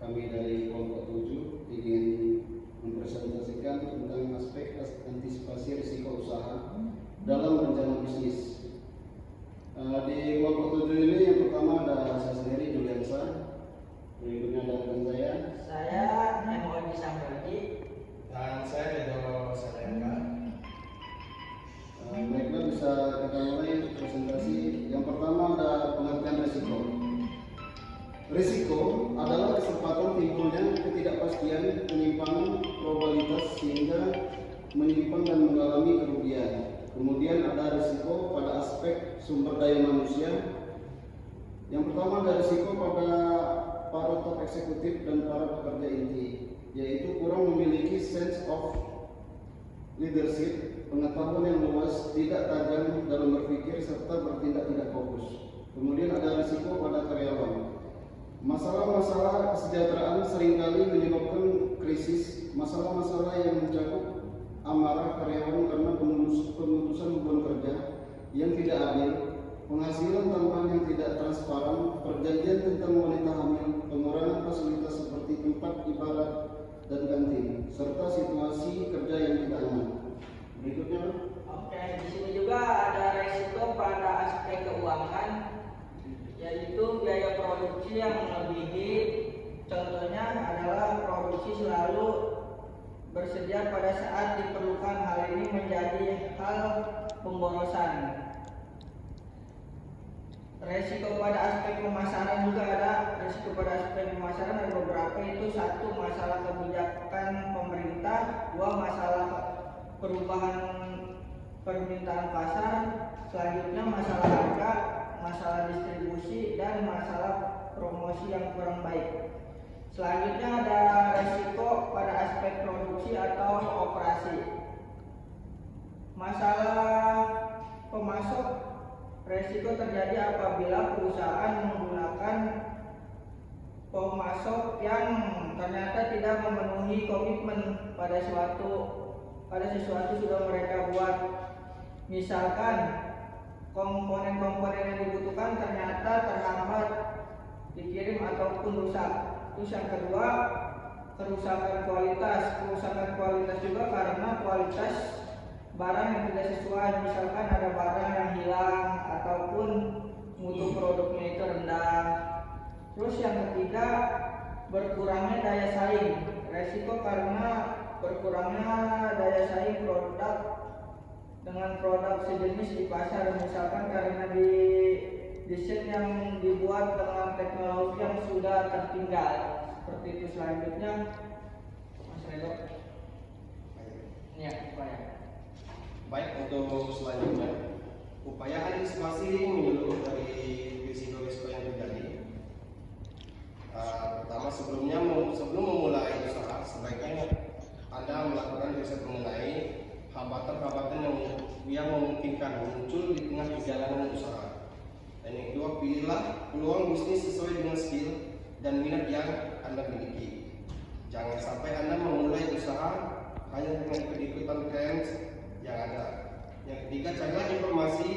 Kami dari kelompok 7 ingin mempresentasikan tentang aspek antisipasi risiko usaha dalam rencana bisnis. Di kelompok 7 ini yang pertama ada saya sendiri, Juliansa. Berikutnya ada rekan saya MOI Samberdi, dan saya Redo Salenka. Baiklah, bisa kita mulai presentasi. Yang pertama ada pengertian risiko. Risiko adalah kesempatan timbulnya ketidakpastian, penyimpangan probabilitas sehingga menyimpan dan mengalami kerugian. Kemudian ada risiko pada aspek sumber daya manusia. Yang pertama ada risiko pada para top eksekutif dan para pekerja inti, yaitu kurang memiliki sense of leadership, pengetahuan yang luas, tidak tajam dalam berpikir, serta bertindak tidak fokus. Kemudian ada risiko pada karyawan. Masalah-masalah kesejahteraan seringkali menyebabkan krisis. Masalah-masalah yang mencakup amarah karyawan karena pemutusan hubungan kerja yang tidak adil, penghasilan tambahan yang tidak transparan, perjanjian tentang wanita hamil, pengurangan fasilitas seperti tempat ibadah dan kantin, serta situasi kerja yang tidak aman. Berikutnya. Oke, di sini juga ada risiko pada aspek keuangan, yaitu biaya produksi yang melebihi. Contohnya adalah produksi selalu bersedia pada saat diperlukan. Hal ini menjadi hal pemborosan. Resiko pada aspek pemasaran juga ada. Resiko pada aspek pemasaran ada beberapa, itu satu, masalah kebijakan pemerintah, dua, masalah perubahan permintaan pasar, selanjutnya masalah harga, masalah distribusi, dan masalah promosi yang kurang baik. Selanjutnya ada resiko pada aspek produksi atau operasi. Masalah pemasok, resiko terjadi apabila perusahaan menggunakan pemasok yang ternyata tidak memenuhi komitmen pada sesuatu sudah mereka buat. Misalkan komponen-komponen yang dibutuhkan ternyata terhambat dikirim ataupun rusak. Terus yang kedua, kerusakan kualitas. Kerusakan kualitas juga karena kualitas barang yang tidak sesuai. Misalkan ada barang yang hilang ataupun mutu produknya itu rendah. Terus yang ketiga, berkurangnya daya saing. Resiko karena berkurangnya daya saing produk dengan produk sejenis di pasar, misalkan karena di desain yang dibuat dengan teknologi yang sudah tertinggal. Seperti itu. Selanjutnya Mas Redo. Ya, Baik, untuk selanjutnya, upaya antisipasi menyeluruh dari risiko-risiko yang terjadi. Pertama, sebelum memulai usaha, sebaiknya Anda melakukan riset mengenai hambatan-hambatan yang memungkinkan muncul di tengah perjalanan usaha. Dan yang kedua, pilihlah peluang bisnis sesuai dengan skill dan minat yang Anda miliki. Jangan sampai Anda memulai usaha hanya dengan ikut-ikutan tren yang ada. Yang ketiga, carilah informasi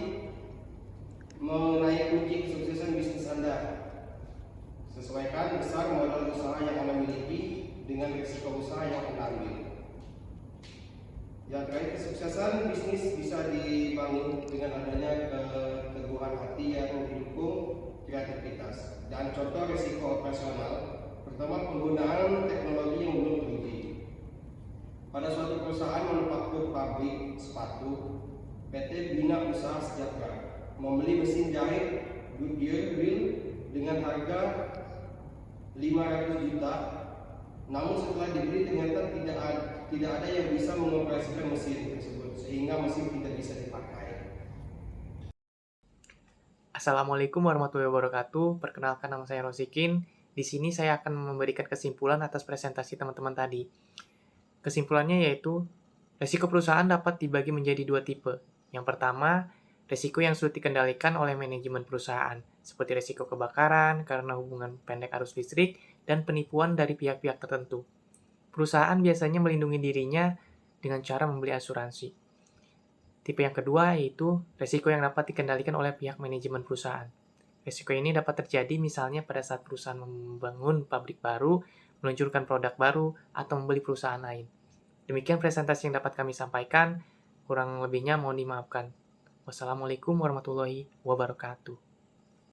mengenai kunci kesuksesan bisnis Anda. Sesuaikan besar modal usaha yang Anda miliki dengan risiko usaha yang Anda ambil. Yang terakhir, kesuksesan bisnis bisa dibangun dengan adanya keteguhan hati yang didukung kreativitas. Dan contoh risiko operasional, pertama, penggunaan teknologi yang belum teruji. Pada suatu perusahaan manufaktur pabrik sepatu, PT Bina Usaha Sejahtera membeli mesin jahit Goodyear Wheel dengan harga 500 juta. Namun setelah dibeli ternyata tidak ada yang bisa mengoperasikan mesin tersebut, sehingga mesin tidak bisa dipakai. Assalamualaikum warahmatullahi wabarakatuh. Perkenalkan, nama saya Rosikin. Di sini saya akan memberikan kesimpulan atas presentasi teman-teman tadi. Kesimpulannya yaitu, risiko perusahaan dapat dibagi menjadi dua tipe. Yang pertama, risiko yang sulit dikendalikan oleh manajemen perusahaan, seperti risiko kebakaran karena hubungan pendek arus listrik dan penipuan dari pihak-pihak tertentu. Perusahaan biasanya melindungi dirinya dengan cara membeli asuransi. Tipe yang kedua yaitu risiko yang dapat dikendalikan oleh pihak manajemen perusahaan. Risiko ini dapat terjadi misalnya pada saat perusahaan membangun pabrik baru meluncurkan produk baru, atau membeli perusahaan lain. Demikian presentasi yang dapat kami sampaikan, kurang lebihnya mohon dimaafkan. Wassalamualaikum warahmatullahi wabarakatuh.